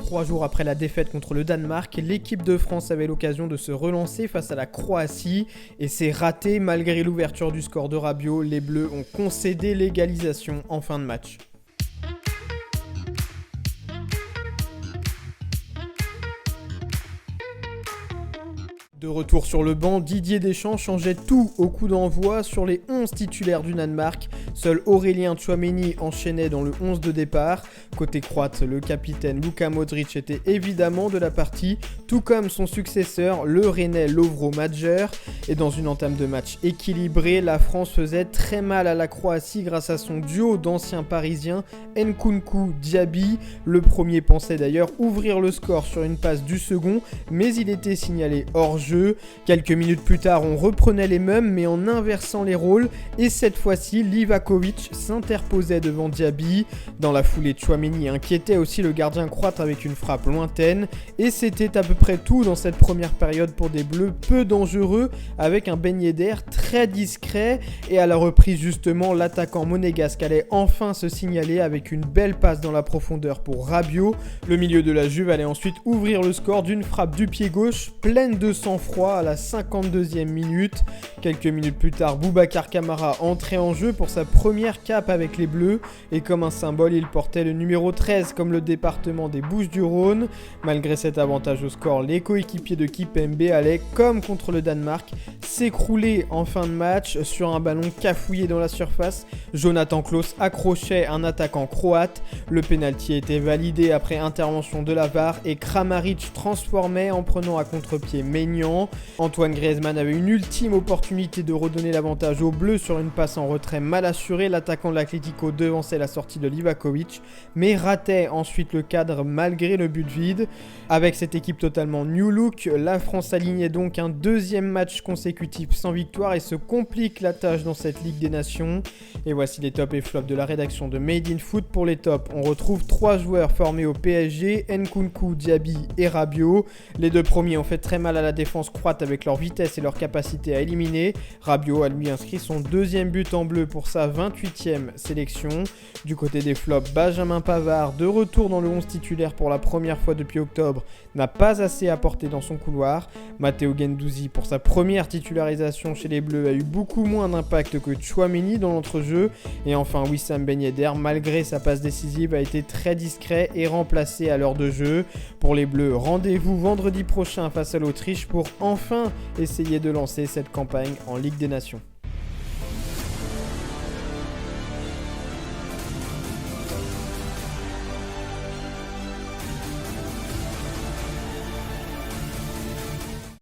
3 jours après la défaite contre le Danemark, l'équipe de France avait l'occasion de se relancer face à la Croatie et c'est raté malgré l'ouverture du score de Rabiot. Les Bleus ont concédé l'égalisation en fin de match. De retour sur le banc, Didier Deschamps changeait tout au coup d'envoi. Sur les 11 titulaires du Danemark, seul Aurélien Tchouaméni enchaînait dans le 11 de départ. Côté croate, le capitaine Luka Modric était évidemment de la partie, tout comme son successeur, le Rennais Lovro Majer. Et dans une entame de match équilibrée, la France faisait très mal à la Croatie grâce à son duo d'anciens parisiens Nkunku-Diaby. Le premier pensait d'ailleurs ouvrir le score sur une passe du second, mais il était signalé hors jeu. Quelques minutes plus tard, on reprenait les mêmes mais en inversant les rôles et cette fois-ci, Livakovic s'interposait devant Diaby. Dans la foulée, Tchouaméni inquiétait aussi le gardien croate avec une frappe lointaine et c'était à peu près tout dans cette première période pour des Bleus peu dangereux avec un Ben Yedder très discret et à la reprise justement, l'attaquant monégasque allait enfin se signaler avec une belle passe dans la profondeur pour Rabiot. Le milieu de la Juve allait ensuite ouvrir le score d'une frappe du pied gauche pleine de sang-froid à la 52e minute. Quelques minutes plus tard, Boubacar Kamara entrait en jeu pour sa première cape avec les Bleus et comme un symbole, il portait le numéro 13 comme le département des Bouches-du-Rhône. Malgré cet avantage au score, les coéquipiers de Kimpembe allaient, comme contre le Danemark, s'écrouler en fin de match sur un ballon cafouillé dans la surface. Jonathan Klaus accrochait un attaquant croate. Le pénalty était validé après intervention de la VAR et Kramaric transformait en prenant à contre-pied Maignan. Antoine Griezmann avait une ultime opportunité de redonner l'avantage aux Bleus sur une passe en retrait mal assurée. L'attaquant de l'Atlético devançait la sortie de Livakovic, mais ratait ensuite le cadre malgré le but vide. Avec cette équipe totalement new look, la France alignait donc un deuxième match consécutif sans victoire et se complique la tâche dans cette Ligue des Nations. Et voici les tops et flops de la rédaction de Made in Foot. Pour les tops, on retrouve 3 joueurs formés au PSG, Nkunku, Diaby et Rabiot. Les deux premiers ont fait très mal à la défense croate avec leur vitesse et leur capacité à éliminer. Rabiot a lui inscrit son deuxième but en bleu pour sa 28e sélection. Du côté des flops, Benjamin Pavard, de retour dans le 11 titulaire pour la première fois depuis octobre, n'a pas assez apporté dans son couloir. Matteo Guendouzi, pour sa première titularisation chez les Bleus, a eu beaucoup moins d'impact que Tchouaméni dans l'entrejeu. Et enfin, Wissam Ben Yedder, malgré sa passe décisive, a été très discret et remplacé à l'heure de jeu. Pour les Bleus, rendez-vous vendredi prochain face à l'Autriche pour enfin essayer de lancer cette campagne en Ligue des Nations.